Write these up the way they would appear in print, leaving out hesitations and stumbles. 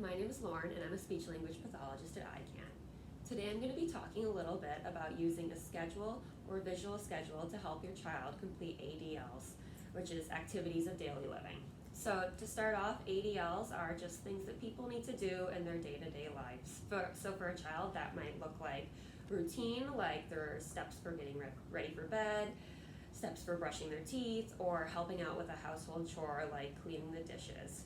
my name is Lauren and I'm a speech language pathologist at ICAN. Today I'm going to be talking a little bit about using a schedule or visual schedule to help your child complete ADLs, which is activities of daily living. So to start off, ADLs are just things that people need to do in their day-to-day lives. So for a child, that might look like routine, like their steps for getting ready for bed, steps for brushing their teeth, or helping out with a household chore like cleaning the dishes.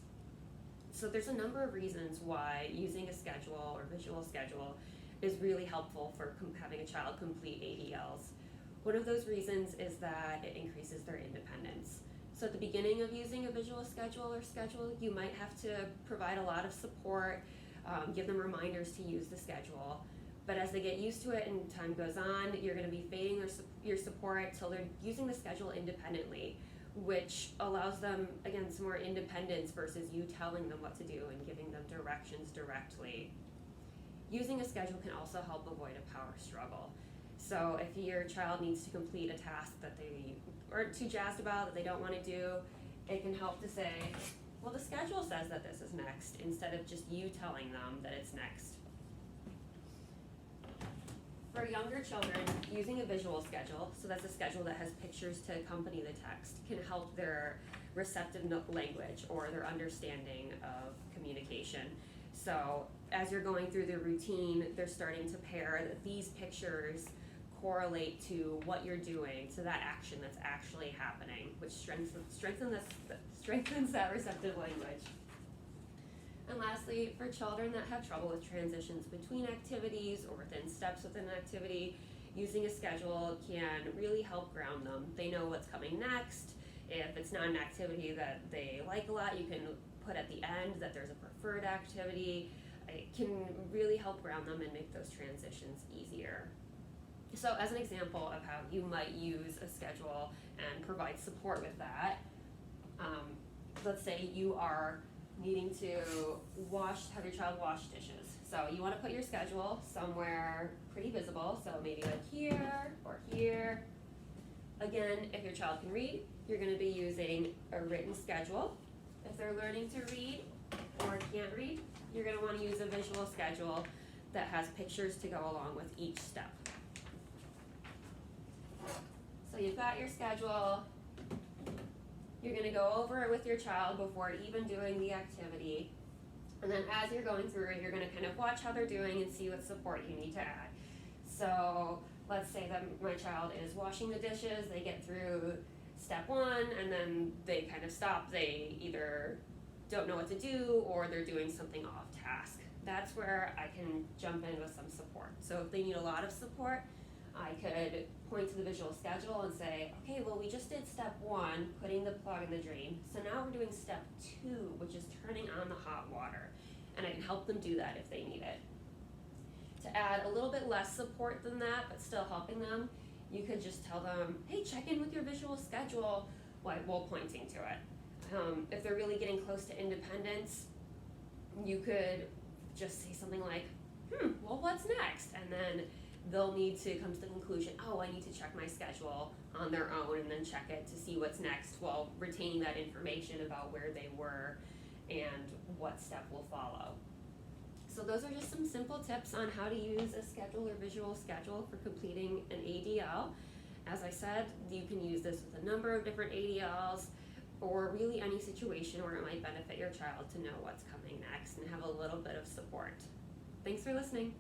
So there's a number of reasons why using a schedule or visual schedule is really helpful for having a child complete ADLs. One of those reasons is that it increases their independence. So at the beginning of using a visual schedule or schedule, you might have to provide a lot of support, give them reminders to use the schedule. But as they get used to it and time goes on, you're going to be fading your support till they're using the schedule independently, which allows them, again, some more independence versus you telling them what to do and giving them directions directly. Using a schedule can also help avoid a power struggle. So if your child needs to complete a task that they aren't too jazzed about, that they don't want to do, it can help to say, well, the schedule says that this is next, instead of just you telling them that it's next. For younger children, using a visual schedule, so that's a schedule that has pictures to accompany the text, can help their receptive language or their understanding of communication. So as you're going through the routine, they're starting to pair that these pictures correlate to what you're doing, to that action that's actually happening, which strengthens that receptive language. And lastly, for children that have trouble with transitions between activities or within steps within an activity, using a schedule can really help ground them. They know what's coming next. If it's not an activity that they like a lot, you can put at the end that there's a preferred activity. It can really help ground them and make those transitions easier. So as an example of how you might use a schedule and provide support with that, let's say you are needing to have your child wash dishes. So you want to put your schedule somewhere pretty visible, so maybe like here or here. Again, if your child can read, you're going to be using a written schedule. If they're learning to read or can't read, you're going to want to use a visual schedule that has pictures to go along with each step. So you've got your schedule. You're going to go over it with your child before even doing the activity. And then as you're going through it, you're going to kind of watch how they're doing and see what support you need to add. So let's say that my child is washing the dishes, they get through step one, and then they kind of stop. They either don't know what to do or they're doing something off task. That's where I can jump in with some support. So if they need a lot of support, I could point to the visual schedule and say, okay, well, we just did step one, putting the plug in the drain. So now we're doing step two, which is turning on the hot water. And I can help them do that if they need it. To add a little bit less support than that, but still helping them, you could just tell them, hey, check in with your visual schedule while pointing to it. If they're really getting close to independence, you could just say something like, well, what's next? And then they'll need to come to the conclusion, oh, I need to check my schedule on their own and then check it to see what's next while retaining that information about where they were and what step will follow. So those are just some simple tips on how to use a schedule or visual schedule for completing an ADL. As I said, you can use this with a number of different ADLs or really any situation where it might benefit your child to know what's coming next and have a little bit of support. Thanks for listening.